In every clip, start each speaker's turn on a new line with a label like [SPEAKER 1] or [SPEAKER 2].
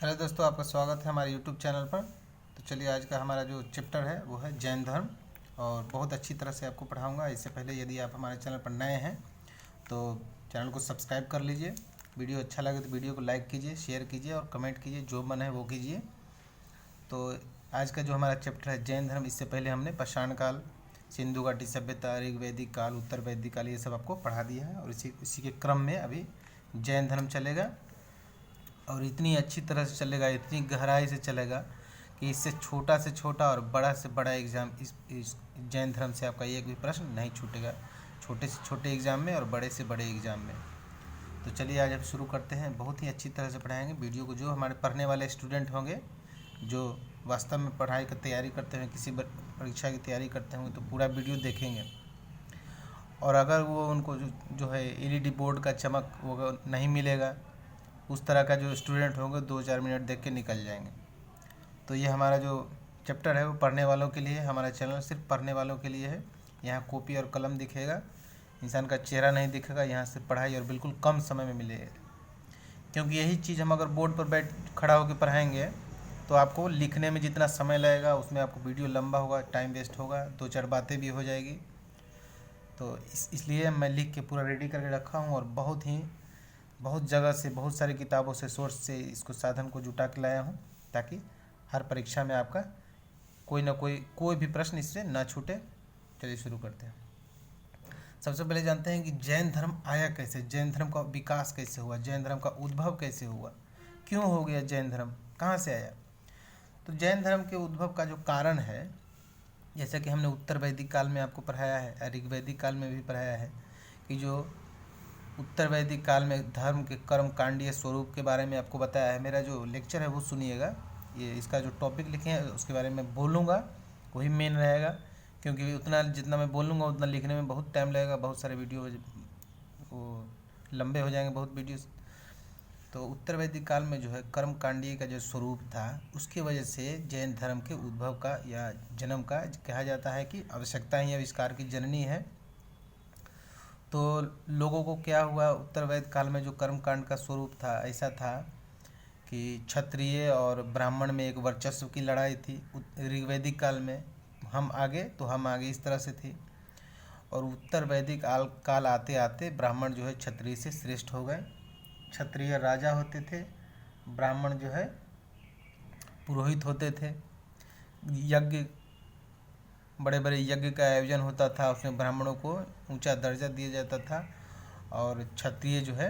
[SPEAKER 1] Hello दोस्तों, आपका स्वागत है हमारे यूट्यूब चैनल पर। तो चलिए, आज का हमारा जो चैप्टर है वो है जैन धर्म, और बहुत अच्छी तरह से आपको पढ़ाऊंगा। इससे पहले यदि आप हमारे चैनल पर नए हैं तो चैनल को सब्सक्राइब कर लीजिए। वीडियो अच्छा लगे तो वीडियो को लाइक कीजिए, शेयर कीजिए और कमेंट कीजिए, जो मन है वो कीजिए। तो आज का जो हमारा चैप्टर है जैन धर्म, इससे पहले हमने पाषाण काल, सिंधु घाटी सभ्यता, ऋग्वैदिक काल, उत्तर वैदिक काल, ये सब आपको पढ़ा दिया है। और इसी के क्रम में अभी जैन धर्म चलेगा, और इतनी अच्छी तरह से चलेगा, इतनी गहराई से चलेगा कि इससे छोटा से छोटा और बड़ा से बड़ा एग्ज़ाम इस जैन धर्म से आपका एक भी प्रश्न नहीं छूटेगा, छोटे से छोटे एग्ज़ाम में और बड़े से बड़े एग्ज़ाम में। तो चलिए, आज हम शुरू करते हैं। बहुत ही अच्छी तरह से पढ़ाएंगे वीडियो को। जो हमारे पढ़ने वाले स्टूडेंट होंगे, जो वास्तव में पढ़ाई की तैयारी करते हैं, किसी परीक्षा की तैयारी करते होंगे, तो पूरा वीडियो देखेंगे। और अगर वो उनको जो है एलईडी बोर्ड का चमक वो नहीं मिलेगा, उस तरह का जो स्टूडेंट होंगे 2-4 मिनट देख के निकल जाएंगे। तो ये हमारा जो चैप्टर है वो पढ़ने वालों के लिए है। हमारा चैनल सिर्फ पढ़ने वालों के लिए है। यहाँ कॉपी और कलम दिखेगा, इंसान का चेहरा नहीं दिखेगा। यहाँ से पढ़ाई और बिल्कुल कम समय में मिलेगा, क्योंकि यही चीज़ हम अगर बोर्ड पर बैठ खड़ा होकर पढ़ाएंगे तो आपको लिखने में जितना समय लगेगा उसमें आपको वीडियो लंबा होगा, टाइम वेस्ट होगा, 2-4 बातें भी हो जाएगी। तो इसलिए मैं लिख के पूरा रेडी करके रखा हूँ, और बहुत जगह से, बहुत सारी किताबों से, सोर्स से इसको साधन को जुटा के लाया हूँ, ताकि हर परीक्षा में आपका कोई भी प्रश्न इससे ना छूटे। चलिए शुरू करते हैं। सबसे पहले जानते हैं कि जैन धर्म आया कैसे, जैन धर्म का विकास कैसे हुआ, जैन धर्म का उद्भव कैसे हुआ, क्यों हो गया जैन धर्म, कहाँ से आया। तो जैन धर्म के उद्भव का जो कारण है, जैसा कि हमने उत्तर वैदिक काल में आपको पढ़ाया है, ऋग्वैदिक काल में भी पढ़ाया है, कि जो उत्तर वैदिक काल में धर्म के कर्म कांडीय स्वरूप के बारे में आपको बताया है। मेरा जो लेक्चर है वो सुनिएगा, ये इसका जो टॉपिक लिखे हैं उसके बारे में बोलूँगा, वही मेन रहेगा, क्योंकि उतना जितना मैं बोलूँगा उतना लिखने में बहुत टाइम लगेगा, बहुत सारे वीडियो वो लंबे हो जाएंगे, बहुत वीडियोस। तो उत्तर वैदिक काल में जो है कर्म कांडीय का जो स्वरूप था, उसकी वजह से जैन धर्म के उद्भव का या जन्म का कहा जाता है कि आवश्यकता ही आविष्कार की जननी है। तो लोगों को क्या हुआ, उत्तर वैदिक काल में जो कर्मकांड का स्वरूप था, ऐसा था कि क्षत्रिय और ब्राह्मण में एक वर्चस्व की लड़ाई थी। ऋग्वैदिक काल में हम आगे तो हम आगे, इस तरह से थी। और उत्तर वैदिक काल आते आते ब्राह्मण जो है क्षत्रिय से श्रेष्ठ हो गए। क्षत्रिय राजा होते थे, ब्राह्मण जो है पुरोहित होते थे। यज्ञ, बड़े बड़े यज्ञ का आयोजन होता था, उसमें ब्राह्मणों को ऊंचा दर्जा दिया जाता था। और क्षत्रिय जो है,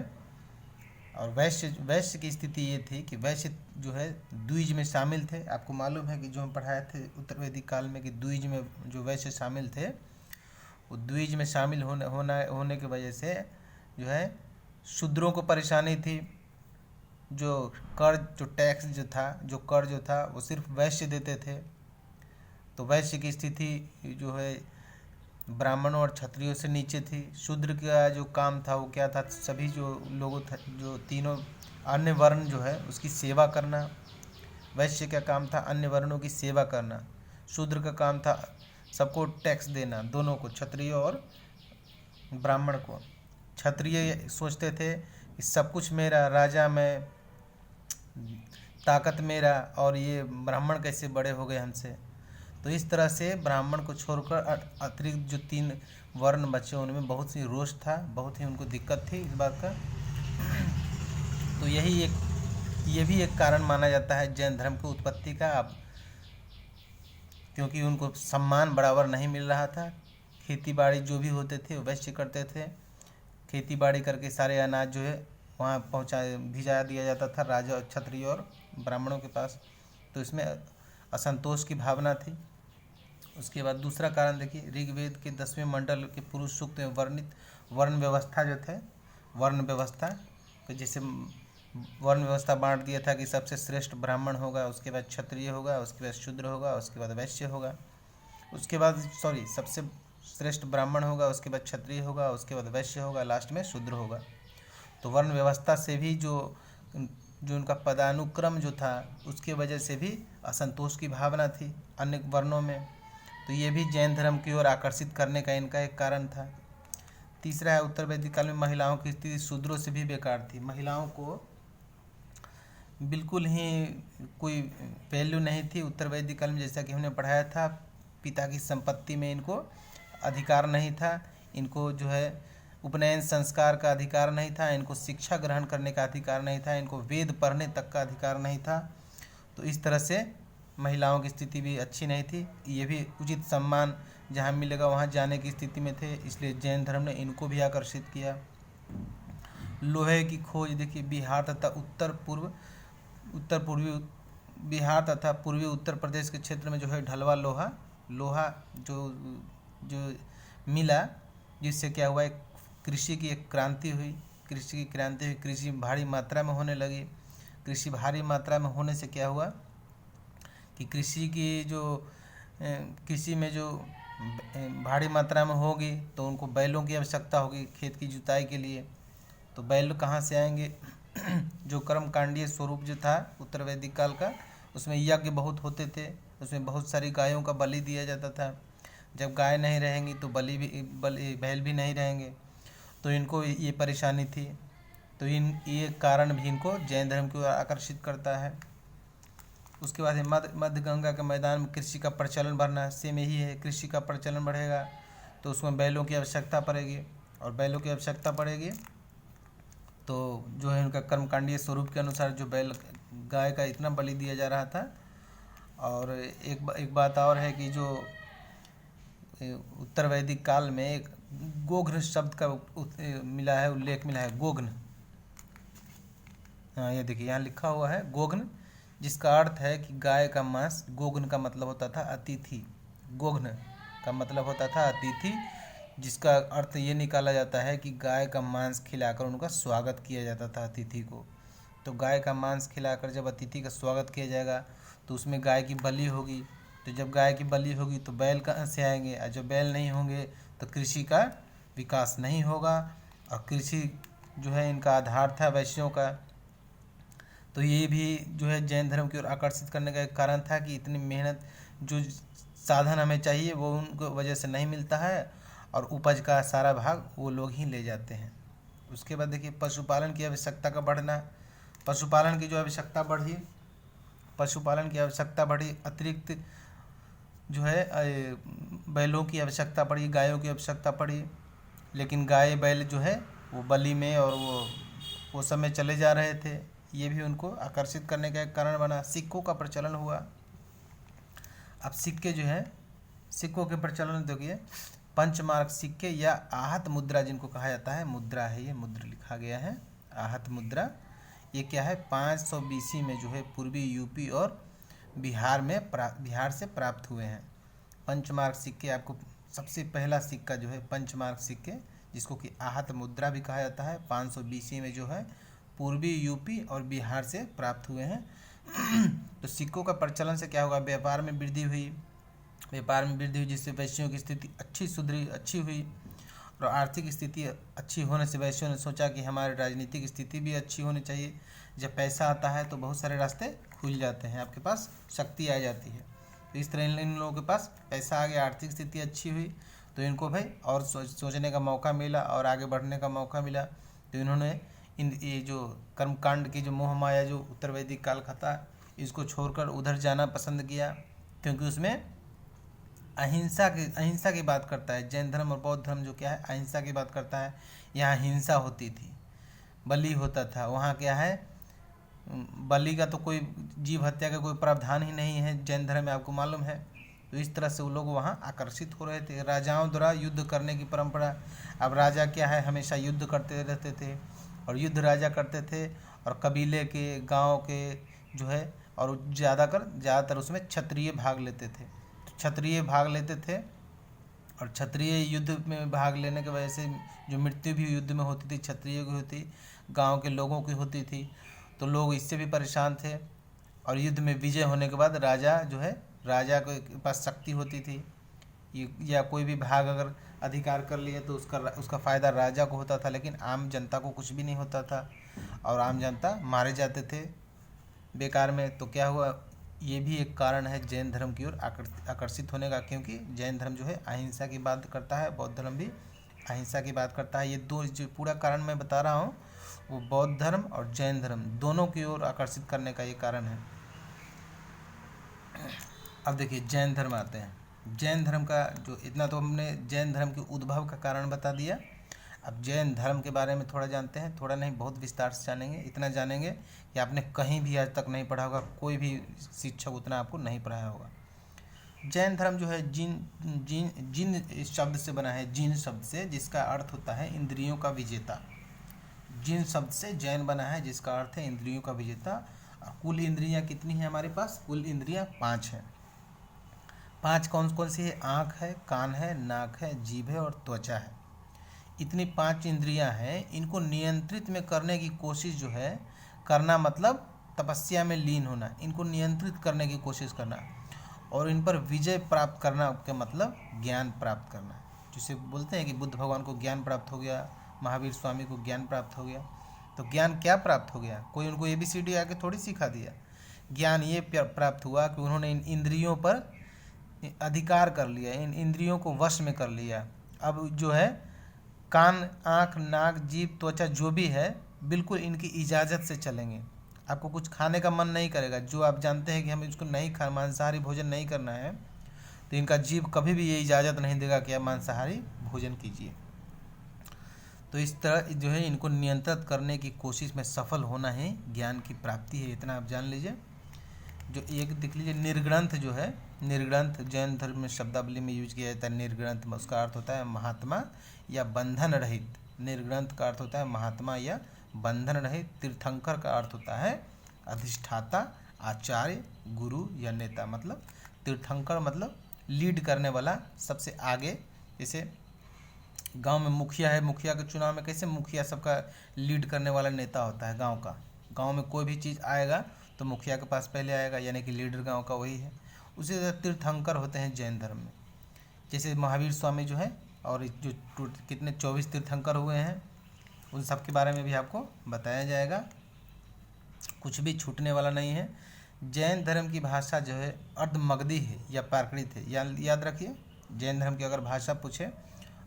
[SPEAKER 1] और वैश्य की स्थिति ये थी कि वैश्य जो है द्विज में शामिल थे। आपको मालूम है कि जो हम पढ़ाए थे उत्तर वैदिक काल में, कि द्विज में जो वैश्य शामिल थे, वो द्विज में शामिल होने की वजह से जो है शूद्रों को परेशानी थी। जो टैक्स जो कर जो था वो सिर्फ वैश्य देते थे। तो वैश्य की स्थिति जो है ब्राह्मणों और क्षत्रियों से नीचे थी। शूद्र का जो काम था वो क्या था, सभी जो लोगों जो तीनों अन्य वर्ण जो है उसकी सेवा करना। वैश्य का काम था अन्य वर्णों की सेवा करना। शूद्र का काम था सबको टैक्स देना, दोनों को, क्षत्रिय और ब्राह्मण को। क्षत्रिय सोचते थे कि सब कुछ मेरा, राजा मैं, ताकत मेरा, और ये ब्राह्मण कैसे बड़े हो गए हमसे। तो इस तरह से ब्राह्मण को छोड़कर अतिरिक्त जो 3 वर्ण बचे उनमें बहुत सी रोष था, बहुत ही उनको दिक्कत थी इस बात का। तो ये भी एक कारण माना जाता है जैन धर्म की उत्पत्ति का। अब क्योंकि उनको सम्मान बराबर नहीं मिल रहा था। खेती बाड़ी जो भी होते थे वैश्य करते थे, खेती बाड़ी करके सारे अनाज जो है वहाँ भिजा दिया जाता था राजा और क्षत्रिय और ब्राह्मणों के पास। तो इसमें असंतोष की भावना थी। उसके बाद दूसरा कारण देखिए, ऋग्वेद के 10वें मंडल के पुरुष सूक्त में वर्णित वर्ण व्यवस्था जो थे, वर्ण व्यवस्था तो जैसे वर्ण व्यवस्था बांट दिया था कि सबसे श्रेष्ठ ब्राह्मण होगा, उसके बाद क्षत्रिय होगा, उसके बाद शूद्र होगा, उसके बाद वैश्य होगा, सबसे श्रेष्ठ ब्राह्मण होगा, उसके बाद क्षत्रिय होगा, उसके बाद वैश्य होगा, लास्ट में शूद्र होगा। तो वर्ण व्यवस्था से भी जो उनका पदानुक्रम जो था, उसकी वजह से भी असंतोष की भावना थी अन्य वर्णों में। तो ये भी जैन धर्म की ओर आकर्षित करने का इनका एक कारण था। तीसरा है, उत्तर वैदिक काल में महिलाओं की स्थिति शूद्रों से भी बेकार थी। बिल्कुल ही कोई वैल्यू नहीं थी। उत्तर वैदिक काल में जैसा कि हमने पढ़ाया था, पिता की संपत्ति में इनको अधिकार नहीं था, इनको जो है उपनयन संस्कार का अधिकार नहीं था, इनको शिक्षा ग्रहण करने का अधिकार नहीं था, इनको वेद पढ़ने तक का अधिकार नहीं था। तो इस तरह से महिलाओं की स्थिति भी अच्छी नहीं थी। ये भी उचित सम्मान जहाँ मिलेगा वहाँ जाने की स्थिति में थे, इसलिए जैन धर्म ने इनको भी आकर्षित किया। लोहे की खोज देखिए, बिहार तथा उत्तर पूर्वी बिहार तथा पूर्वी उत्तर प्रदेश के क्षेत्र में जो है ढलवा लोहा जो जो मिला, जिससे क्या हुआ, एक कृषि की एक क्रांति हुई। कृषि भारी मात्रा में होने लगी। कृषि भारी मात्रा में होने से क्या हुआ कि कृषि में जो भारी मात्रा में होगी तो उनको बैलों की आवश्यकता होगी खेत की जुताई के लिए। तो बैल कहाँ से आएंगे? जो कर्मकांडीय स्वरूप जो था उत्तर वैदिक काल का, उसमें यज्ञ बहुत होते थे, उसमें बहुत सारी गायों का बलि दिया जाता था। जब गाय नहीं रहेंगी तो बैल भी नहीं रहेंगे, तो इनको ये परेशानी थी। तो ये कारण भी इनको जैन धर्म की ओर आकर्षित करता है। उसके बाद मध्य गंगा के मैदान में कृषि का प्रचलन बढ़ना, सेम यही है, कृषि का प्रचलन बढ़ेगा तो उसमें बैलों की आवश्यकता पड़ेगी, और बैलों की आवश्यकता पड़ेगी तो जो है उनका कर्मकांडीय स्वरूप के अनुसार जो गाय का इतना बलि दिया जा रहा था। और एक बात और है कि जो उत्तर वैदिक काल में एक गोघ्न शब्द का उल्लेख मिला है, गोघ्न। हाँ, ये देखिए यहाँ लिखा हुआ है गोघ्न, जिसका अर्थ है कि गाय का मांस। गोघ्न का मतलब होता था अतिथि, गोघ्न का मतलब होता था अतिथि, जिसका अर्थ ये निकाला जाता है कि गाय का मांस खिलाकर उनका स्वागत किया जाता था अतिथि को। तो गाय का मांस खिलाकर जब अतिथि का स्वागत किया जाएगा तो उसमें गाय की बलि होगी। तो जब गाय की बलि होगी तो बैल कहाँ से आएंगे, और जब बैल नहीं होंगे तो कृषि का विकास नहीं होगा, और कृषि जो है इनका आधार था वैश्यों का। तो ये भी जो है जैन धर्म की ओर आकर्षित करने का एक कारण था कि इतनी मेहनत, जो साधन हमें चाहिए वो उनको वजह से नहीं मिलता है, और उपज का सारा भाग वो लोग ही ले जाते हैं। उसके बाद देखिए पशुपालन की आवश्यकता का बढ़ना। पशुपालन की आवश्यकता बढ़ी, अतिरिक्त जो है बैलों की आवश्यकता पड़ी, गायों की आवश्यकता पड़ी। लेकिन गाय बैल जो है वो बलि में और वो सब में चले जा रहे थे, ये भी उनको आकर्षित करने का एक कारण बना। सिक्कों का प्रचलन हुआ। अब सिक्कों के प्रचलन देखिए, पंचमार्क सिक्के या आहत मुद्रा जिनको कहा जाता है, मुद्रा है, ये मुद्रा लिखा गया है आहत मुद्रा। ये क्या है, 500 BC में जो है पूर्वी यूपी और बिहार से प्राप्त हुए हैं। पंचमार्क सिक्के, आपको सबसे पहला सिक्का जो है पंचमार्क सिक्के, जिसको कि आहत मुद्रा भी कहा जाता है, 500 BC में जो है पूर्वी यूपी और बिहार से प्राप्त हुए हैं। तो सिक्कों का प्रचलन से क्या होगा, व्यापार में वृद्धि हुई, जिससे वैश्यों की स्थिति अच्छी हुई, और आर्थिक स्थिति अच्छी होने से वैश्यों ने सोचा कि हमारी राजनीतिक स्थिति भी अच्छी होनी चाहिए। जब पैसा आता है तो बहुत सारे रास्ते खुल जाते हैं, आपके पास शक्ति आ जाती है। तो इस तरह इन लोगों के पास पैसा आ गया, आर्थिक स्थिति अच्छी हुई, तो इनको भाई और सोचने का मौका मिला और आगे बढ़ने का मौका मिला। तो इन्होंने ये जो कर्मकांड की जो मोह माया जो उत्तर वैदिक काल का था, इसको छोड़कर उधर जाना पसंद किया, क्योंकि उसमें अहिंसा की बात करता है। जैन धर्म और बौद्ध धर्म जो क्या है, अहिंसा की बात करता है। यहाँ हिंसा होती थी, बलि होता था, वहाँ क्या है, बलि का तो कोई जीव हत्या का कोई प्रावधान ही नहीं है जैन धर्म में, आपको मालूम है। तो इस तरह से वो लोग वहाँ आकर्षित हो रहे थे। राजाओं द्वारा युद्ध करने की परंपरा। अब राजा क्या है, हमेशा युद्ध करते रहते थे, और युद्ध राजा करते थे, और कबीले के, गांव के जो है, और ज़्यादातर उसमें क्षत्रिय भाग लेते थे। और क्षत्रिय युद्ध में भाग लेने की वजह से जो मृत्यु भी युद्ध में होती थी क्षत्रिय की होती, गांव के लोगों की होती थी। तो लोग इससे भी परेशान थे, और युद्ध में विजय होने के बाद राजा के पास शक्ति होती थी, या कोई भी भाग अगर अधिकार कर लिए तो उसका फ़ायदा राजा को होता था, लेकिन आम जनता को कुछ भी नहीं होता था, और आम जनता मारे जाते थे बेकार में। तो क्या हुआ, ये भी एक कारण है जैन धर्म की ओर आकर्षित होने का, क्योंकि जैन धर्म जो है अहिंसा की बात करता है, बौद्ध धर्म भी अहिंसा की बात करता है। ये दो जो पूरा कारण मैं बता रहा हूँ वो बौद्ध धर्म और जैन धर्म दोनों की ओर आकर्षित करने का ये कारण है। अब देखिए जैन धर्म आते हैं। जैन धर्म का जो इतना तो हमने जैन धर्म के उद्भव का कारण बता दिया। अब जैन धर्म के बारे में थोड़ा जानते हैं, थोड़ा नहीं बहुत विस्तार से जानेंगे। इतना जानेंगे कि आपने कहीं भी आज तक नहीं पढ़ा होगा, कोई भी शिक्षक उतना आपको नहीं पढ़ाया होगा। जैन धर्म जो है जिन शब्द से बना है, जिन शब्द से, जिसका अर्थ होता है इंद्रियों का विजेता। जिन शब्द से जैन बना है जिसका अर्थ है इंद्रियों का विजेता। कुल इंद्रियां कितनी हैं हमारे पास? कुल इंद्रियां 5 हैं। 5 कौन कौन सी है? आँख है, कान है, नाक है, जीभ है और त्वचा है। इतनी 5 इंद्रियां हैं। इनको नियंत्रित में करने की कोशिश जो है करना, मतलब तपस्या में लीन होना, इनको नियंत्रित करने की कोशिश करना और इन पर विजय प्राप्त करना का मतलब ज्ञान प्राप्त करना। जिसे बोलते हैं कि बुद्ध भगवान को ज्ञान प्राप्त हो गया, महावीर स्वामी को ज्ञान प्राप्त हो गया। तो ज्ञान क्या प्राप्त हो गया? कोई उनको ABCD आके थोड़ी सिखा दिया। ज्ञान ये प्राप्त हुआ कि उन्होंने इन इंद्रियों पर अधिकार कर लिया, इन इंद्रियों को वश में कर लिया। अब जो है कान, आँख, नाक, जीभ, त्वचा जो भी है, बिल्कुल इनकी इजाज़त से चलेंगे। आपको कुछ खाने का मन नहीं करेगा, जो आप जानते हैं कि हम इसको नहीं खा, मांसाहारी भोजन नहीं करना है, तो इनका जीभ कभी भी ये इजाज़त नहीं देगा कि आप मांसाहारी भोजन कीजिए। तो इस तरह जो है इनको नियंत्रित करने की कोशिश में सफल होना ही ज्ञान की प्राप्ति है। इतना आप जान लीजिए। जो एक देख लीजिए, निर्ग्रंथ जो है, निर्ग्रंथ जैन धर्म में शब्दावली में यूज किया जाता है। निर्ग्रंथ में उसका अर्थ होता है महात्मा या बंधन रहित। निर्ग्रंथ का अर्थ होता है महात्मा या बंधन रहित। तीर्थंकर का अर्थ होता है अधिष्ठाता, आचार्य, गुरु या नेता। मतलब तीर्थंकर मतलब लीड करने वाला, सबसे आगे। जैसे गांव में मुखिया है, मुखिया के चुनाव में कैसे मुखिया सबका लीड करने वाला नेता होता है गांव का। गांव में कोई भी चीज़ आएगा तो मुखिया के पास पहले आएगा, यानी कि लीडर गांव का वही है। उसी तरह तीर्थंकर होते हैं जैन धर्म में। जैसे महावीर स्वामी जो है, और जो कितने 24 तीर्थंकर हुए हैं, उन सब के बारे में भी आपको बताया जाएगा। कुछ भी छूटने वाला नहीं है। जैन धर्म की भाषा जो है अर्धमगधी है या प्राकृत है। याद रखिए, जैन धर्म की अगर भाषा पूछे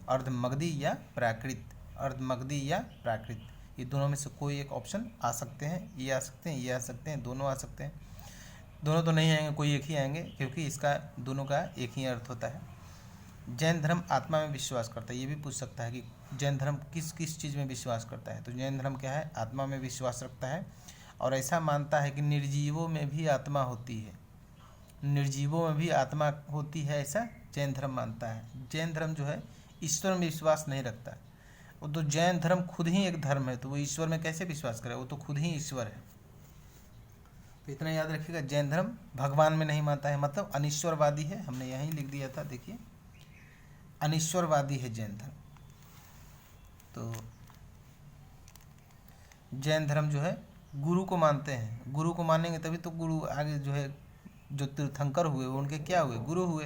[SPEAKER 1] अर्धमगधी या प्राकृत, अर्धमगधी या प्राकृत, ये दोनों में से कोई एक ऑप्शन आ सकते हैं। ये आ सकते हैं, ये आ सकते हैं, दोनों आ सकते हैं। दोनों तो नहीं आएंगे, कोई एक ही आएंगे, क्योंकि इसका दोनों का एक ही अर्थ होता है। जैन धर्म आत्मा में विश्वास करता है। ये भी पूछ सकता है कि जैन धर्म किस किस चीज़ में विश्वास करता है। तो जैन धर्म क्या है? आत्मा में विश्वास रखता है और ऐसा मानता है कि निर्जीवों में भी आत्मा होती है। निर्जीवों में भी आत्मा होती है, ऐसा जैन धर्म मानता है। जैन धर्म जो है ईश्वर में विश्वास नहीं रखता। वो तो जैन धर्म खुद ही एक धर्म है, तो वो ईश्वर में कैसे विश्वास करे? वो तो खुद ही ईश्वर है। तो इतना याद रखिएगा, जैन धर्म भगवान में नहीं मानता है, मतलब अनिश्वरवादी है। हमने यहीं लिख दिया था, देखिए, अनिश्वरवादी है जैन धर्म। तो जैन धर्म जो है गुरु को मानते हैं। गुरु को मानेंगे तभी तो गुरु आगे जो है, जो तीर्थंकर हुए वो उनके क्या हुए? गुरु हुए।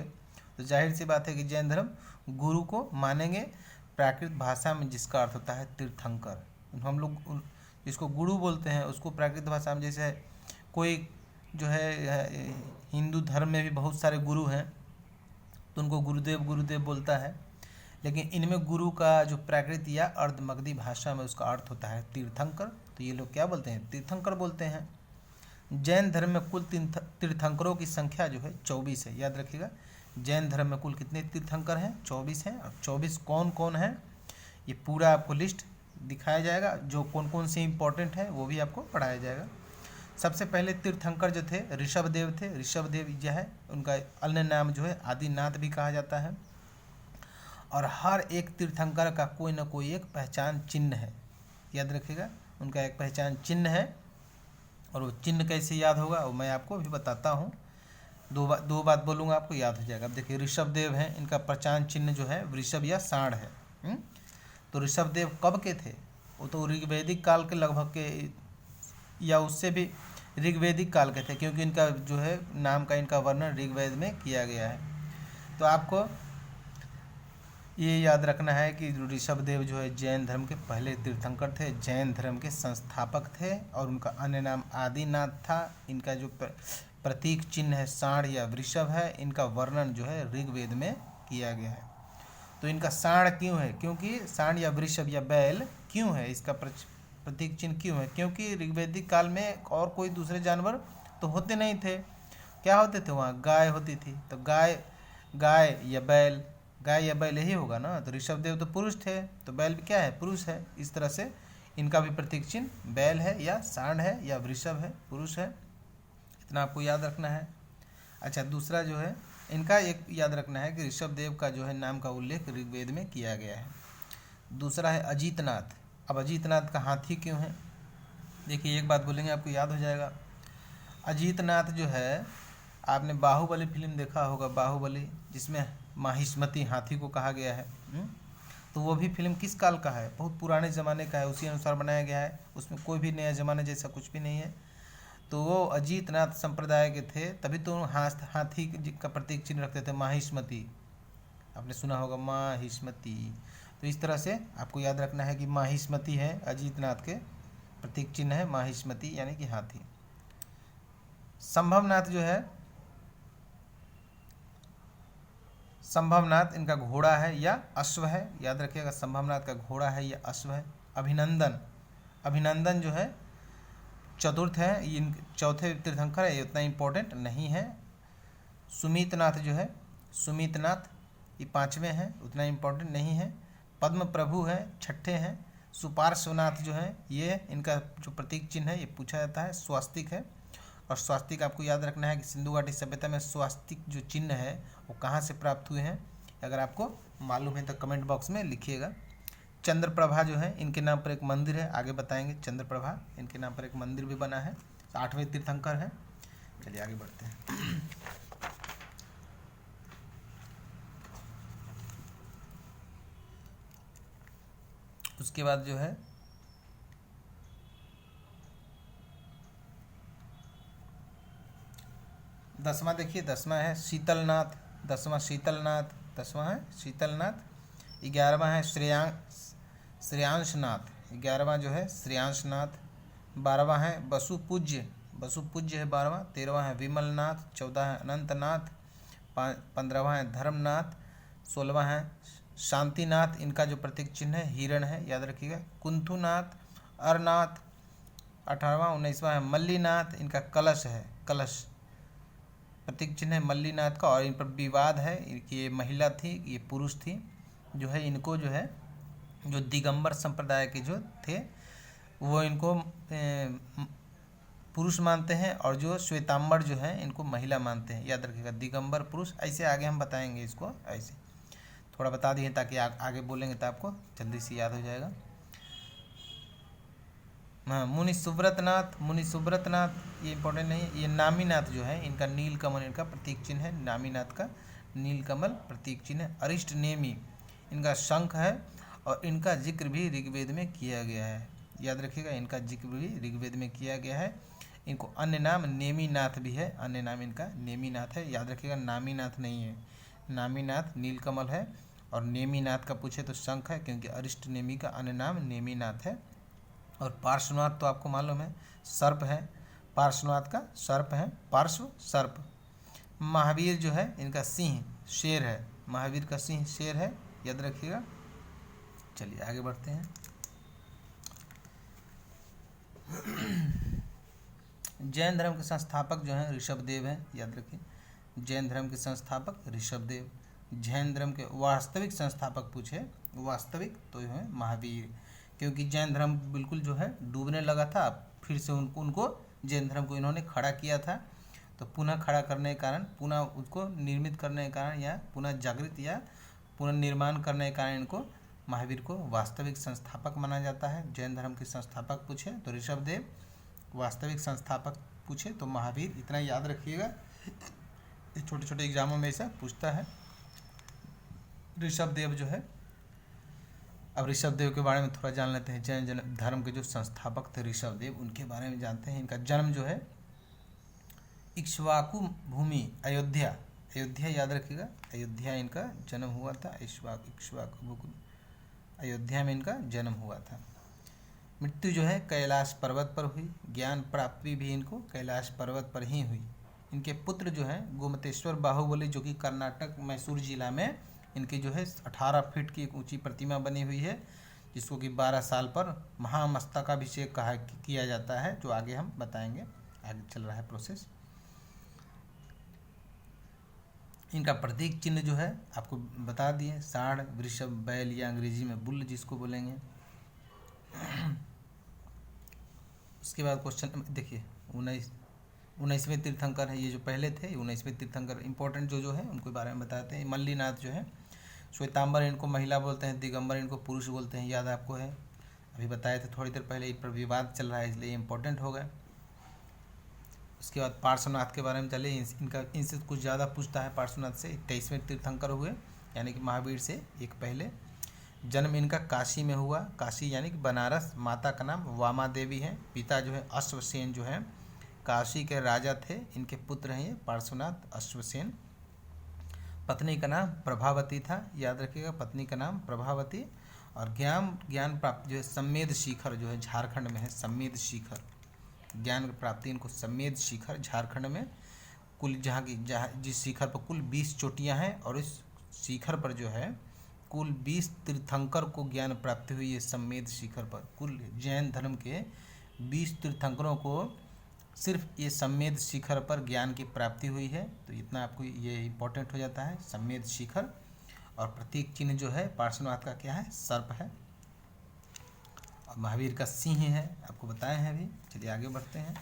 [SPEAKER 1] तो जाहिर सी बात है कि जैन धर्म गुरु को मानेंगे, प्राकृत भाषा में जिसका अर्थ होता है तीर्थंकर। हम लोग जिसको गुरु बोलते हैं उसको प्राकृत भाषा में, जैसे कोई जो है हिंदू धर्म में भी बहुत सारे गुरु हैं, तो उनको गुरुदेव गुरुदेव बोलता है। लेकिन इनमें गुरु का जो प्राकृत या अर्धमगधी भाषा में उसका अर्थ होता है तीर्थंकर। तो ये लोग क्या बोलते हैं? तीर्थंकर बोलते हैं। जैन धर्म में कुल तीर्थंकरों की संख्या जो है 24 है। याद रखिएगा, जैन धर्म में कुल कितने तीर्थंकर हैं? 24 हैं। और 24 कौन कौन हैं ये पूरा आपको लिस्ट दिखाया जाएगा। जो कौन कौन से इंपॉर्टेंट है वो भी आपको पढ़ाया जाएगा। सबसे पहले तीर्थंकर जो थे ऋषभदेव थे। ऋषभदेव जो है उनका अन्य नाम जो है आदिनाथ भी कहा जाता है। और हर एक तीर्थंकर का कोई ना कोई एक पहचान चिन्ह है। याद रखिएगा, उनका एक पहचान चिन्ह है। और वो चिन्ह कैसे याद होगा वो मैं आपको अभी बताता हूँ। दो बात बोलूँगा, आपको याद हो जाएगा। अब देखिए, ऋषभदेव हैं, इनका पहचान चिन्ह जो है वृषभ या सांड है। तो ऋषभदेव कब के थे? वो तो ऋग्वैदिक काल के लगभग के या उससे भी ऋग्वैदिक काल के थे, क्योंकि इनका जो है नाम का इनका वर्णन ऋग्वेद में किया गया है। तो आपको ये याद रखना है कि ऋषभदेव जो है जैन धर्म के पहले तीर्थंकर थे, जैन धर्म के संस्थापक थे, और उनका अन्य नाम आदिनाथ था। इनका जो प्रतीक चिन्ह है सांड या वृषभ है। इनका वर्णन जो है ऋग्वेद में किया गया है। तो इनका सांड क्यों है? क्योंकि सांड या वृषभ या बैल क्यों है, इसका प्रतीक चिन्ह क्यों है? क्योंकि ऋग्वैदिक काल में और कोई दूसरे जानवर तो होते नहीं थे। क्या होते थे वहाँ? गाय होती थी। तो गाय या बैल यही होगा ना। तो ऋषभदेव तो पुरुष थे, तो बैल भी क्या है? पुरुष है। इस तरह से इनका भी प्रतीक चिन्ह बैल है या सांड है या वृषभ है, पुरुष है। इतना आपको याद रखना है। अच्छा, दूसरा जो है इनका एक याद रखना है कि ऋषभदेव का जो है नाम का उल्लेख ऋग्वेद में किया गया है। दूसरा है अजीतनाथ। अब अजीतनाथ का हाथी क्यों है? देखिए, एक बात बोलेंगे आपको याद हो जाएगा। अजीतनाथ जो है, आपने बाहुबली फिल्म देखा होगा, बाहुबली, जिसमें माहिष्मती हाथी को कहा गया है। तो वो भी फिल्म किस काल का है? बहुत पुराने ज़माने का है, उसी अनुसार बनाया गया है। उसमें कोई भी नया ज़माने जैसा कुछ भी नहीं है। तो वो अजीतनाथ संप्रदाय के थे, तभी तो हाथी का प्रतीक चिन्ह रखते थे, माहिष्मती। आपने सुना होगा माहिष्मती। तो इस तरह से आपको याद रखना है कि माहिष्मती है, अजीतनाथ के प्रतीक चिन्ह है माहिष्मती, यानी कि हाथी। संभवनाथ जो है, संभवनाथ इनका घोड़ा है या अश्व है, याद रखिएगा। संभवनाथ का घोड़ा है या अश्व है। अभिनंदन जो है चतुर्थ है, इन चौथे तीर्थंकर है, ये उतना इम्पोर्टेंट नहीं है। सुमितनाथ जो है, सुमितनाथ ये पाँचवें हैं, उतना इम्पोर्टेंट नहीं है। पद्म प्रभु है, छठे हैं। सुपार्श्वनाथ जो है, ये इनका जो प्रतीक चिन्ह है ये पूछा जाता है, स्वास्तिक है। और स्वास्तिक आपको याद रखना है कि सिंधु घाटी सभ्यता में स्वास्तिक जो चिन्ह है वो कहाँ से प्राप्त हुए हैं। अगर आपको मालूम है तो कमेंट बॉक्स में लिखिएगा। चंद्रप्रभा जो है, इनके नाम पर एक मंदिर है, आगे बताएंगे। चंद्रप्रभा इनके नाम पर एक मंदिर भी बना है, 8वें तीर्थंकर है। चलिए आगे बढ़ते हैं। उसके बाद जो है दसवां, देखिए दसवां है शीतलनाथ। दसवां है शीतलनाथ। 11वां है श्रेयांशनाथ। 11वां जो है श्रेयांशनाथ। 12वां है वसुपूज्य है 12वां। 13वां है विमलनाथ। 14 है अनंतनाथ। 15वां है धर्मनाथ। 16वां है शांतिनाथ। इनका जो प्रतीक चिन्ह है हिरण है, याद रखिएगा। कुंथुनाथ, अरनाथ। 18वां 19वां है मल्लीनाथ। इनका कलश है, कलश प्रतीक चिन्ह है मल्लीनाथ का। और इन पर विवाद है कि ये महिला थी, ये पुरुष थी। जो है इनको जो है, जो दिगंबर संप्रदाय के जो थे वो इनको पुरुष मानते हैं, और जो श्वेतांबर जो है इनको महिला मानते हैं, याद रखिएगा। दिगंबर पुरुष, ऐसे आगे हम बताएंगे इसको, ऐसे थोड़ा बता दिए ताकि आगे बोलेंगे तो आपको जल्दी से याद हो जाएगा। हाँ, मुनि सुब्रतनाथ ये इंपॉर्टेंट नहीं है। ये नामीनाथ जो है, इनका नीलकमल इनका प्रतीक चिन्ह है। नामीनाथ का नीलकमल प्रतीक चिन्ह है। अरिष्ट नेमी इनका शंख है, और इनका जिक्र भी ऋग्वेद में किया गया है, याद रखिएगा। इनका जिक्र भी ऋग्वेद में किया गया है। इनको अन्य नाम नेमीनाथ भी है, अन्य नाम इनका नेमीनाथ है, याद रखिएगा। नामीनाथ नहीं है, नामीनाथ नीलकमल है, और नेमीनाथ का पूछे तो शंख है, क्योंकि अरिष्ट नेमी का अन्य नाम नेमीनाथ है। और पार्श्वनाथ तो आपको मालूम है, सर्प है। पार्श्वनाथ का सर्प है, पार्श्व सर्प। महावीर जो है इनका सिंह, शेर है। महावीर का सिंह शेर है, याद रखिएगा। चलिए आगे बढ़ते हैं। जैन धर्म के संस्थापक जो हैं ऋषभदेव हैं, याद रखिए। जैन धर्म के संस्थापक ऋषभदेव। जैन धर्म के वास्तविक संस्थापक पूछे, वास्तविक, तो यह है महावीर, क्योंकि जैन धर्म बिल्कुल जो है डूबने लगा था। फिर से उनको जैन धर्म को इन्होंने खड़ा किया था। तो पुनः खड़ा करने के कारण, पुनः उसको निर्मित करने के कारण, या पुनः जागृत या पुनर्निर्माण करने के कारण इनको, महावीर को वास्तविक संस्थापक माना जाता है। जैन धर्म के संस्थापक पूछे तो ऋषभदेव, वास्तविक संस्थापक पूछे तो महावीर। इतना याद रखिएगा, छोटे छोटे एग्जामों में ऐसा पूछता है। ऋषभदेव जो है, अब ऋषभदेव के बारे में थोड़ा जान लेते हैं। जैन धर्म के जो संस्थापक थे ऋषभदेव, उनके बारे में जानते हैं। इनका जन्म जो है इक्ष्वाकु भूमि अयोध्या, याद रखिएगा। अयोध्या इनका जन्म हुआ था। इक्ष्वाकु अयोध्या में इनका जन्म हुआ था। मृत्यु जो है कैलाश पर्वत पर हुई। ज्ञान प्राप्ति भी इनको कैलाश पर्वत पर ही हुई। इनके पुत्र जो हैं गोमतेश्वर बाहुबली, जो कि कर्नाटक मैसूर जिला में इनकी जो है 18 फीट की एक ऊंची प्रतिमा बनी हुई है, जिसको कि 12 साल पर महामस्तकाभिषेक कहा किया जाता है, जो आगे हम बताएंगे, आगे चल रहा है प्रोसेस। इनका प्रतीक चिन्ह जो है आपको बता दिए, साढ़, वृषभ, बैल या अंग्रेजी में बुल जिसको बोलेंगे। उसके बाद क्वेश्चन देखिए 19वें तीर्थंकर है, ये जो पहले थे 19वें तीर्थंकर इंपॉर्टेंट जो है उनके बारे में बताते हैं। मल्लीनाथ जो है, श्वेतांबर इनको महिला बोलते हैं, दिगंबर इनको पुरुष बोलते हैं, याद आपको है, अभी बताए थे थोड़ी देर पहले, इन पर विवाद चल रहा है इसलिए इंपॉर्टेंट हो गए। उसके बाद पार्श्वनाथ के बारे में चले, इनसे कुछ ज़्यादा पूछता है पार्श्वनाथ से। 23वें तीर्थंकर हुए, यानी कि महावीर से एक पहले। जन्म इनका काशी में हुआ, काशी यानी कि बनारस। माता का नाम वामा देवी है, पिता जो है अश्वसेन जो है काशी के राजा थे, इनके पुत्र हैं ये पार्श्वनाथ अश्वसेन। पत्नी का नाम प्रभावती था, याद रखिएगा, पत्नी का नाम प्रभावती। और ज्ञान प्राप्ति जो है सम्मेद शिखर जो है झारखंड में है, सम्मेद शिखर ज्ञान प्राप्ति इनको सम्मेद शिखर झारखंड में, कुल जहाँ जिस शिखर पर कुल 20 चोटियाँ हैं और इस शिखर पर जो है कुल 20 तीर्थंकर को ज्ञान प्राप्ति हुई है। सम्मेद शिखर पर कुल जैन धर्म के 20 तीर्थंकरों को सिर्फ ये सम्मेद शिखर पर ज्ञान की प्राप्ति हुई है, तो इतना आपको ये इम्पोर्टेंट हो जाता है, सम्मेद शिखर। और प्रतीक चिन्ह जो है पार्श्वनाथ का क्या है, सर्प है, और महावीर का सिंह है, आपको बताए हैं अभी। चलिए आगे बढ़ते हैं,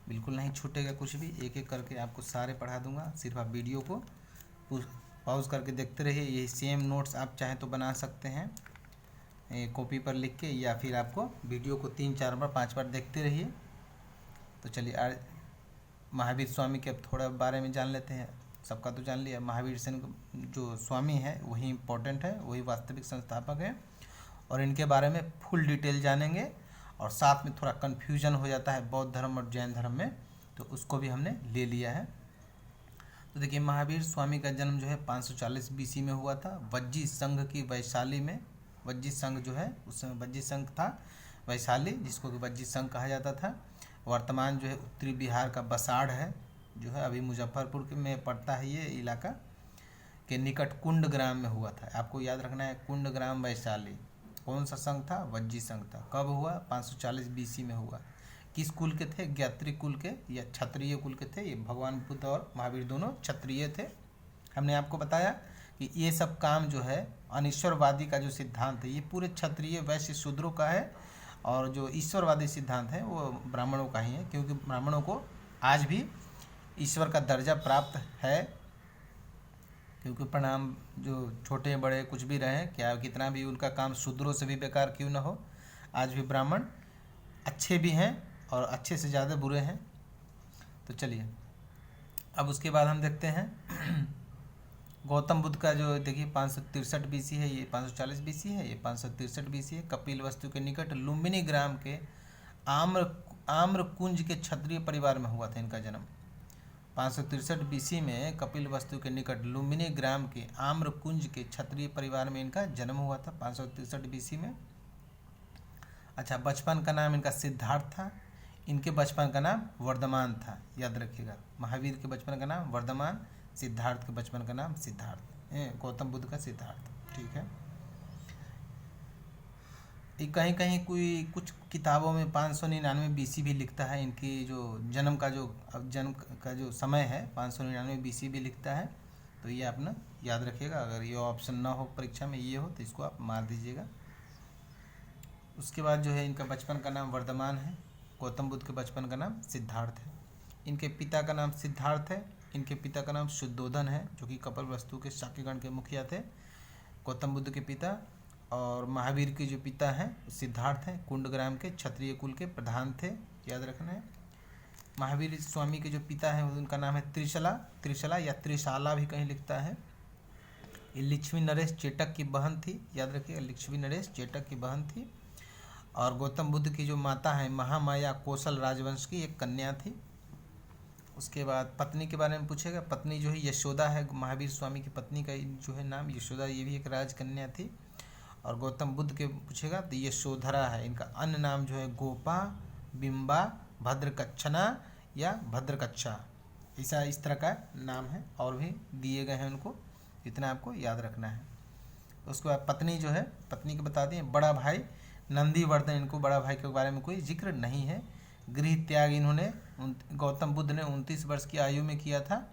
[SPEAKER 1] बिल्कुल नहीं छूटेगा कुछ भी, एक एक करके आपको सारे पढ़ा दूंगा, सिर्फ आप वीडियो को पॉज करके देखते रहिए। यही सेम नोट्स आप चाहें तो बना सकते हैं कॉपी पर लिख के, या फिर आपको वीडियो को 3-4 बार 5 बार देखते रहिए। तो चलिए आज महावीर स्वामी के अब थोड़ा बारे में जान लेते हैं, सबका तो जान लिया। महावीर सेन जो स्वामी है वही इम्पोर्टेंट है, वही वास्तविक संस्थापक है, और इनके बारे में फुल डिटेल जानेंगे। और साथ में थोड़ा कन्फ्यूजन हो जाता है बौद्ध धर्म और जैन धर्म में, तो उसको भी हमने ले लिया है। तो देखिए महावीर स्वामी का जन्म जो है 540 BC में हुआ था, वज्जी संघ की वैशाली में। वज्जी संघ जो है उस समय वज्जी संघ था वैशाली, जिसको कि वज्जी संघ कहा जाता था। वर्तमान जो है उत्तरी बिहार का बसाड़ है, जो है अभी मुजफ्फरपुर में पड़ता है, ये इलाका के निकट कुंड ग्राम में हुआ था। आपको याद रखना है, कुंड ग्राम वैशाली। कौन सा संघ था, वज्जी संघ था। कब हुआ, 540 BC में हुआ। किस कुल के थे, ज्ञात्री कुल के या क्षत्रिय कुल के थे। ये भगवान बुद्ध और महावीर दोनों क्षत्रिय थे। हमने आपको बताया कि ये सब काम जो है अनिश्वरवादी का जो सिद्धांत है ये पूरे क्षत्रिय वैश्य शूद्रों का है, और जो ईश्वरवादी सिद्धांत है वो ब्राह्मणों का ही है, क्योंकि ब्राह्मणों को आज भी ईश्वर का दर्जा प्राप्त है, क्योंकि प्रणाम जो छोटे बड़े कुछ भी रहे, क्या कितना भी उनका काम शूद्रों से भी बेकार क्यों ना हो, आज भी ब्राह्मण अच्छे भी हैं और अच्छे से ज़्यादा बुरे हैं। तो चलिए अब उसके बाद हम देखते हैं गौतम बुद्ध का जो देखिए 563 BC है, ये 540 BC है, ये 563 BC है। कपिल वस्तु के निकट लुम्बिनी ग्राम के आम्र कुंज के क्षत्रिय परिवार में हुआ था इनका जन्म। 563 BC में कपिल वस्तु के निकट लुम्बिनी ग्राम के आम्र कुंज के क्षत्रिय परिवार में इनका जन्म हुआ था 563 BC में। अच्छा, बचपन का नाम इनका सिद्धार्थ था, इनके बचपन का नाम वर्धमान था, याद रखिएगा। महावीर के बचपन का नाम वर्धमान, सिद्धार्थ के बचपन का नाम सिद्धार्थ, गौतम बुद्ध का सिद्धार्थ, ठीक है। ये कहीं कहीं कोई कुछ किताबों में 599 BC भी लिखता है, इनकी जो जन्म का जो समय है 599 BC भी लिखता है, तो ये अपना याद रखिएगा। अगर ये ऑप्शन ना हो परीक्षा में ये हो तो इसको आप मार दीजिएगा। उसके बाद जो है इनका बचपन का नाम वर्धमान है, गौतम बुद्ध के बचपन का नाम सिद्धार्थ है। इनके पिता का नाम सिद्धार्थ है, इनके पिता का नाम शुद्धोधन है, जो कि कपिल वस्तु के शाक्यगण के मुखिया थे, गौतम बुद्ध के पिता। और महावीर के जो पिता हैं सिद्धार्थ हैं, कुंडग्राम के क्षत्रिय कुल के प्रधान थे, याद रखना है। महावीर स्वामी के जो पिता हैं उनका नाम है त्रिशला या त्रिशाला भी कहीं लिखता है। ये लक्ष्मी नरेश चेटक की बहन थी, याद रखिए, लक्ष्मी नरेश चेटक की बहन थी। और गौतम बुद्ध की जो माता है महामाया कौशल राजवंश की एक कन्या थी। उसके बाद पत्नी के बारे में पूछेगा, पत्नी जो है यशोदा है, महावीर स्वामी की पत्नी का जो है नाम यशोदा, ये भी एक राजकन्या थी। और गौतम बुद्ध के पूछेगा तो यशोधरा है, इनका अन्य नाम जो है गोपा, बिंबा, भद्रकच्छना या भद्रकच्छा, ऐसा इस तरह का नाम है, और भी दिए गए हैं उनको, इतना आपको याद रखना है। उसके बाद पत्नी जो है, पत्नी को बता दें बड़ा भाई नंदीवर्धन, इनको बड़ा भाई के बारे में कोई जिक्र नहीं है। गृह त्याग इन्होंने गौतम बुद्ध ने 29 वर्ष की आयु में किया था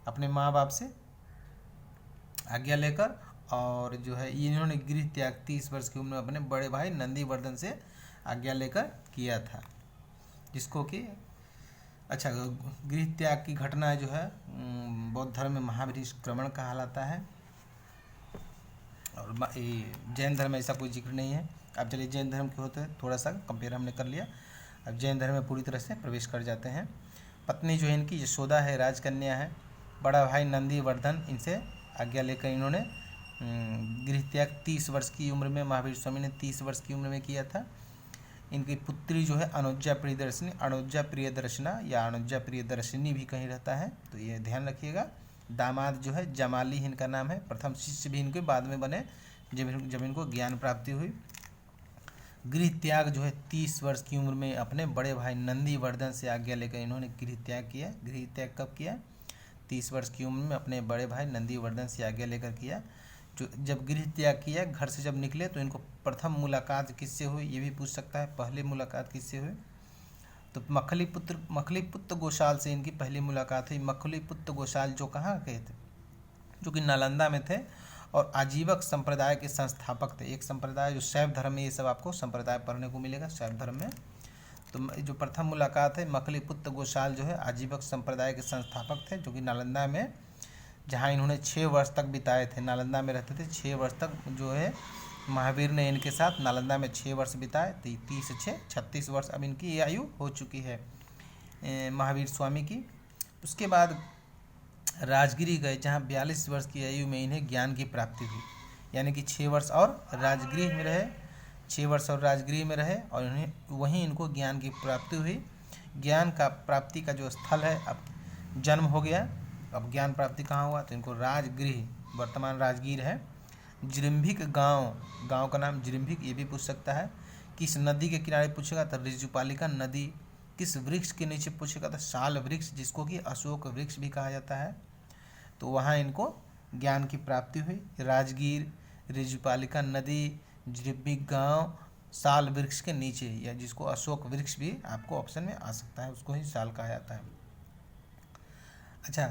[SPEAKER 1] अपने माँ बाप से आज्ञा लेकर, और जो है इन्होंने गृह त्याग 30 वर्ष की उम्र में अपने बड़े भाई नंदीवर्धन से आज्ञा लेकर किया था, जिसको कि अच्छा गृह त्याग की घटना जो है बौद्ध धर्म में महापरिष्क्रमण कहलाता है, और जैन धर्म में ऐसा कोई जिक्र नहीं है। अब चलिए जैन धर्म के होते हैं, थोड़ा सा कंपेयर हमने कर लिया। अब जैन धर्म में पूरी तरह से प्रवेश कर जाते हैं। पत्नी जो है इनकी यशोदा है, राजकन्या है। बड़ा भाई नंदीवर्धन, इनसे आज्ञा लेकर इन्होंने गृह त्याग 30 वर्ष की उम्र में, महावीर स्वामी ने 30 वर्ष की उम्र में किया था। इनकी पुत्री जो है अनुज्जा प्रियदर्शिनी, अनुज्जा प्रियदर्शना या अनुज्जा प्रियदर्शिनी भी कहीं रहता है, तो ये ध्यान रखिएगा। दामाद जो है जमाली इनका नाम है, प्रथम शिष्य भी इनके बाद में बने जब इनको ज्ञान प्राप्ति हुई। गृह त्याग जो है 30 वर्ष की उम्र में अपने बड़े भाई नंदीवर्धन से आज्ञा लेकर इन्होंने गृह त्याग किया। गृह त्याग कब किया? 30 वर्ष की उम्र में अपने बड़े भाई नंदीवर्धन से आज्ञा लेकर किया। जो जब गृह त्याग किया, घर से जब निकले, तो इनको प्रथम मुलाकात किससे हुई, ये भी पूछ सकता है। पहली मुलाकात किससे हुई? तो मखलीपुत्र गोशाल से इनकी पहली मुलाकात हुई। मखलीपुत्र गोशाल जो कहाँ के थे? जो कि नालंदा में थे, और आजीवक संप्रदाय के संस्थापक थे। एक संप्रदाय जो शैव धर्म में, ये सब आपको संप्रदाय पढ़ने को मिलेगा शैव धर्म में। तो जो प्रथम मुलाकात है, मखलीपुत्र गोशाल जो है आजीवक संप्रदाय के संस्थापक थे, जो कि नालंदा में, जहाँ इन्होंने 6 वर्ष तक बिताए थे। नालंदा में रहते थे 6 वर्ष तक, जो है महावीर ने इनके साथ नालंदा में 6 वर्ष बिताए। 30 से 6 36 वर्ष अब इनकी ये आयु हो चुकी है महावीर स्वामी की। उसके बाद राजगिरी गए, जहाँ 42 वर्ष की आयु में इन्हें ज्ञान की प्राप्ति हुई। यानी कि 6 वर्ष और राजगृह में रहे, 6 वर्ष और राजगृह में रहे, और इन्हें वहीं इनको ज्ञान की प्राप्ति हुई। ज्ञान का प्राप्ति का जो स्थल है, अब जन्म हो गया, अब ज्ञान प्राप्ति कहाँ हुआ? तो इनको राजगृह, वर्तमान राजगीर है। जिरम्भिक गांव का नाम जिरम्भिक, ये भी पूछ सकता है। किस नदी के किनारे पूछेगा तो ऋजुपालिका नदी। किस वृक्ष के नीचे पूछेगा तो शाल वृक्ष, जिसको कि अशोक वृक्ष भी कहा जाता है। तो वहाँ इनको ज्ञान की प्राप्ति हुई। राजगीर, ऋजुपालिका नदी, जिरम्भिक गांव, शाल वृक्ष के नीचे, या जिसको अशोक वृक्ष भी आपको ऑप्शन में आ सकता है, उसको ही शाल कहा जाता है। अच्छा,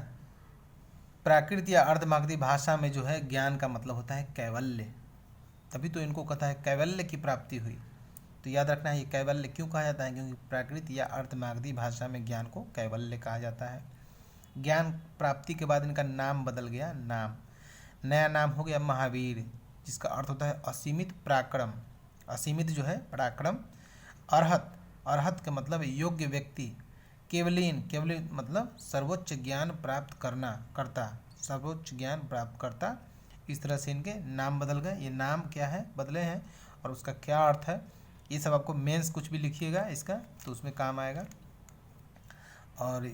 [SPEAKER 1] प्राकृत या अर्धमागधी भाषा में जो है ज्ञान का मतलब होता है कैवल्य, तभी तो इनको कहता है कैवल्य की प्राप्ति हुई। तो याद रखना है, ये कैवल्य क्यों कहा जाता है? क्योंकि प्राकृत या अर्धमागधी भाषा में ज्ञान को कैवल्य कहा जाता है। ज्ञान प्राप्ति के बाद इनका नाम बदल गया, नया नाम हो गया महावीर, जिसका अर्थ होता है असीमित पराक्रम। असीमित जो है पराक्रम। अरहत का मतलब योग्य व्यक्ति। केवलीन मतलब सर्वोच्च ज्ञान प्राप्त करता, सर्वोच्च ज्ञान प्राप्त करता। इस तरह से इनके नाम बदल गए। ये नाम क्या है, बदले हैं, और उसका क्या अर्थ है, ये सब आपको मेंस कुछ भी लिखिएगा इसका, तो उसमें काम आएगा। और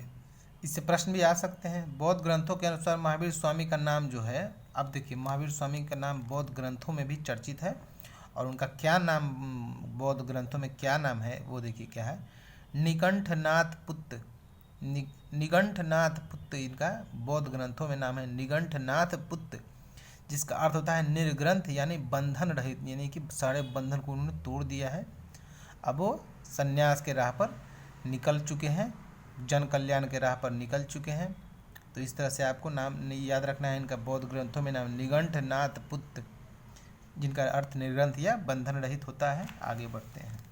[SPEAKER 1] इससे प्रश्न भी आ सकते हैं। बौद्ध ग्रंथों के अनुसार महावीर स्वामी का नाम जो है, अब देखिए महावीर स्वामी का नाम बौद्ध ग्रंथों में भी चर्चित है, और उनका क्या नाम बौद्ध ग्रंथों में क्या नाम है वो देखिए क्या है। निगंठनाथ पुत्र, निगंठनाथ पुत्र इनका बौद्ध ग्रंथों में नाम है, निगंठनाथ पुत्र, जिसका अर्थ होता है निर्ग्रंथ, यानी बंधन रहित, यानी कि सारे बंधन को उन्होंने तोड़ दिया है। अब वो संन्यास के राह पर निकल चुके हैं, जन कल्याण के राह पर निकल चुके हैं। तो इस तरह से आपको नाम याद रखना है। इनका बौद्ध ग्रंथों में नाम निगंठनाथ पुत्र, जिनका अर्थ निर्ग्रंथ या बंधन रहित होता है। आगे बढ़ते हैं।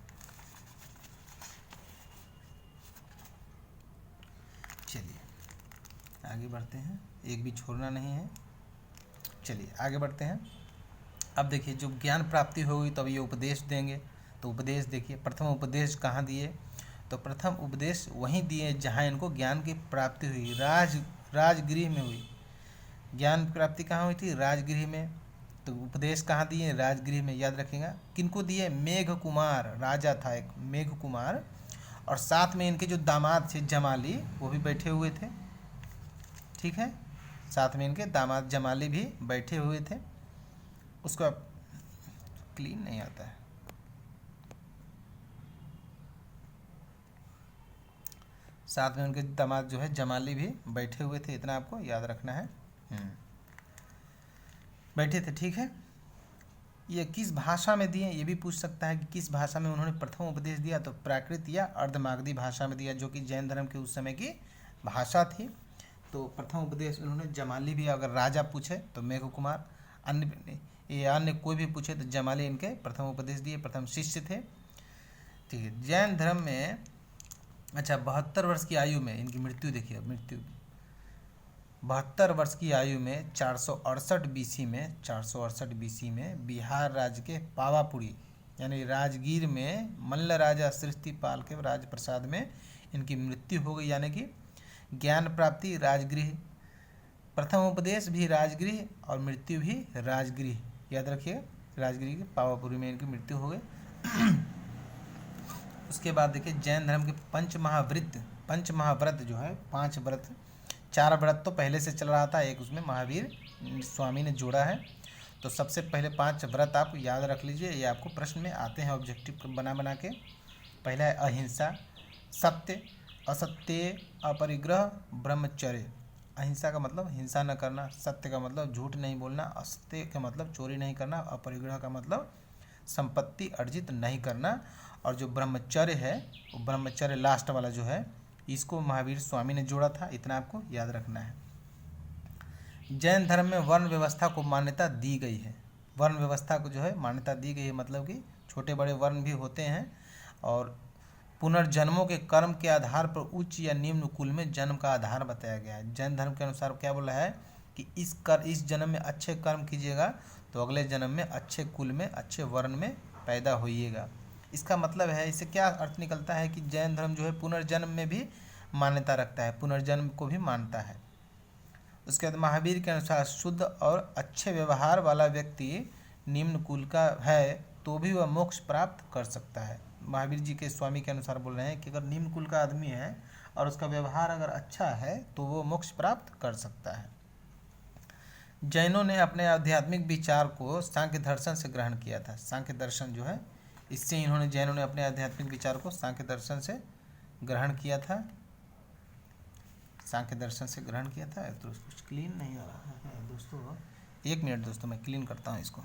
[SPEAKER 1] चलिए आगे बढ़ते हैं, एक भी छोड़ना नहीं है। चलिए आगे बढ़ते हैं। अब देखिए, जो ज्ञान प्राप्ति होगी तो अब ये उपदेश देंगे। तो उपदेश देखिए, प्रथम उपदेश कहाँ दिए? तो प्रथम उपदेश वहीं दिए जहाँ इनको ज्ञान की प्राप्ति हुई, राजगृह में हुई। ज्ञान प्राप्ति कहाँ हुई थी? राजगृह में। तो उपदेश कहाँ दिए? राजगृह में। याद रखिएगा। किनको दिए? मेघ कुमार, राजा था एक मेघ कुमार, और साथ में इनके जो दामाद थे जमाली, वो भी बैठे हुए थे। ठीक है, साथ में इनके दामाद जमाली भी बैठे हुए थे। उसका क्लीन नहीं आता है। साथ में उनके दामाद जो है जमाली भी बैठे हुए थे, इतना आपको याद रखना है। बैठे थे, ठीक है। ये किस भाषा में दिए, ये भी पूछ सकता है कि किस भाषा में उन्होंने प्रथम उपदेश दिया, तो प्राकृत या अर्धमागधी भाषा में दिया, जो कि जैन धर्म के उस समय की भाषा थी। तो प्रथम उपदेश उन्होंने जमाली भी, अगर राजा पूछे तो मेघ कुमार, अन्य कोई भी पूछे तो जमाली इनके प्रथम उपदेश दिए, प्रथम शिष्य थे। ठीक है। जैन धर्म में अच्छा 72 वर्ष की आयु में इनकी मृत्यु देखिए, मृत्यु 72 वर्ष की आयु में 468 बीसी में बिहार राज्य के पावापुरी यानी राजगीर में मल्ल राजा सृष्टिपाल के राजप्रसाद में इनकी मृत्यु हो गई। यानी कि ज्ञान प्राप्ति राजगृह, प्रथम उपदेश भी राजगृह और मृत्यु भी राजगृह, याद रखिए, राजगृह के पावापुरी में इनकी मृत्यु हो गई। उसके बाद देखिए जैन धर्म के पंच महाव्रत जो है, 5 व्रत, 4 व्रत तो पहले से चल रहा था, एक उसमें महावीर स्वामी ने जोड़ा है। तो सबसे पहले 5 व्रत आप याद रख लीजिए, ये आपको प्रश्न में आते हैं ऑब्जेक्टिव बना के। पहला है अहिंसा, सत्य, असत्य, अपरिग्रह, ब्रह्मचर्य। अहिंसा का मतलब हिंसा न करना, सत्य का मतलब झूठ नहीं बोलना, असत्य का मतलब चोरी नहीं करना, अपरिग्रह का मतलब संपत्ति अर्जित नहीं करना, और जो ब्रह्मचर्य है वो ब्रह्मचर्य लास्ट वाला जो है, इसको महावीर स्वामी ने जोड़ा था, इतना आपको याद रखना है। जैन धर्म में वर्ण व्यवस्था को मान्यता दी गई है, वर्ण व्यवस्था को जो है मान्यता दी गई है, मतलब कि छोटे बड़े वर्ण भी होते हैं, और पुनर्जन्मों के कर्म के आधार पर उच्च या निम्न कुल में जन्म का आधार बताया गया है। जैन धर्म के अनुसार क्या बोला है कि इस जन्म में अच्छे कर्म कीजिएगा तो अगले जन्म में अच्छे कुल में, अच्छे वर्ण में पैदा होइएगा। इसका मतलब है, इससे क्या अर्थ निकलता है कि जैन धर्म जो है पुनर्जन्म में भी मान्यता रखता है, पुनर्जन्म को भी मानता है। उसके बाद महावीर के अनुसार शुद्ध और अच्छे व्यवहार वाला व्यक्ति निम्न कुल का है तो भी वह मोक्ष प्राप्त कर सकता है। महावीर जी के स्वामी के अनुसार बोल रहे हैं कि अगर निम्न कुल का आदमी है और उसका व्यवहार अगर अच्छा है तो वो मोक्ष प्राप्त कर सकता है। जैनों ने अपने आध्यात्मिक विचार को सांख्य दर्शन से ग्रहण किया था। सांख्य दर्शन जो है, इससे इन्होंने जैनों ने अपने आध्यात्मिक विचार को सांख्य दर्शन से ग्रहण किया था, सांख्य दर्शन से ग्रहण किया था। तो कुछ क्लीन नहीं हो रहा है दोस्तों, 1 मिनट दोस्तों, मैं क्लीन करता हूँ इसको।